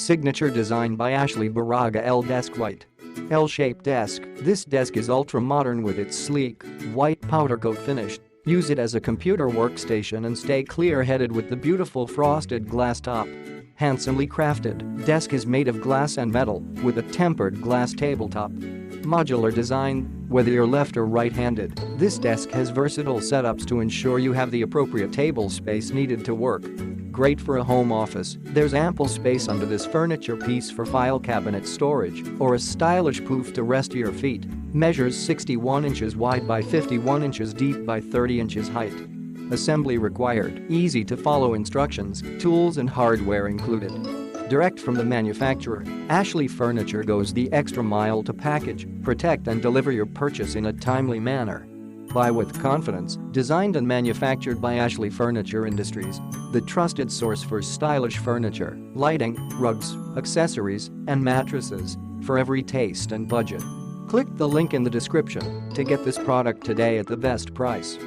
Signature design by Ashley Baraga. L-Desk White. L-shaped desk. This desk is ultra-modern with its sleek, white powder coat finish. Use it as a computer workstation and stay clear-headed with the beautiful frosted glass top. Handsomely crafted, desk is made of glass and metal with a tempered glass tabletop. Modular design. Whether you're left or right-handed, this desk has versatile setups to ensure you have the appropriate table space needed to work. Great for a home office, there's ample space under this furniture piece for file cabinet storage or a stylish pouf to rest your feet. Measures 61 inches wide by 51 inches deep by 30 inches height. Assembly required. Easy to follow instructions, tools and hardware included. Direct from the manufacturer, Ashley Furniture goes the extra mile to package, protect and deliver your purchase in a timely manner. Buy with confidence. Designed and manufactured by Ashley Furniture Industries, the trusted source for stylish furniture, lighting, rugs, accessories, and mattresses for every taste and budget. Click the link in the description to get this product today at the best price.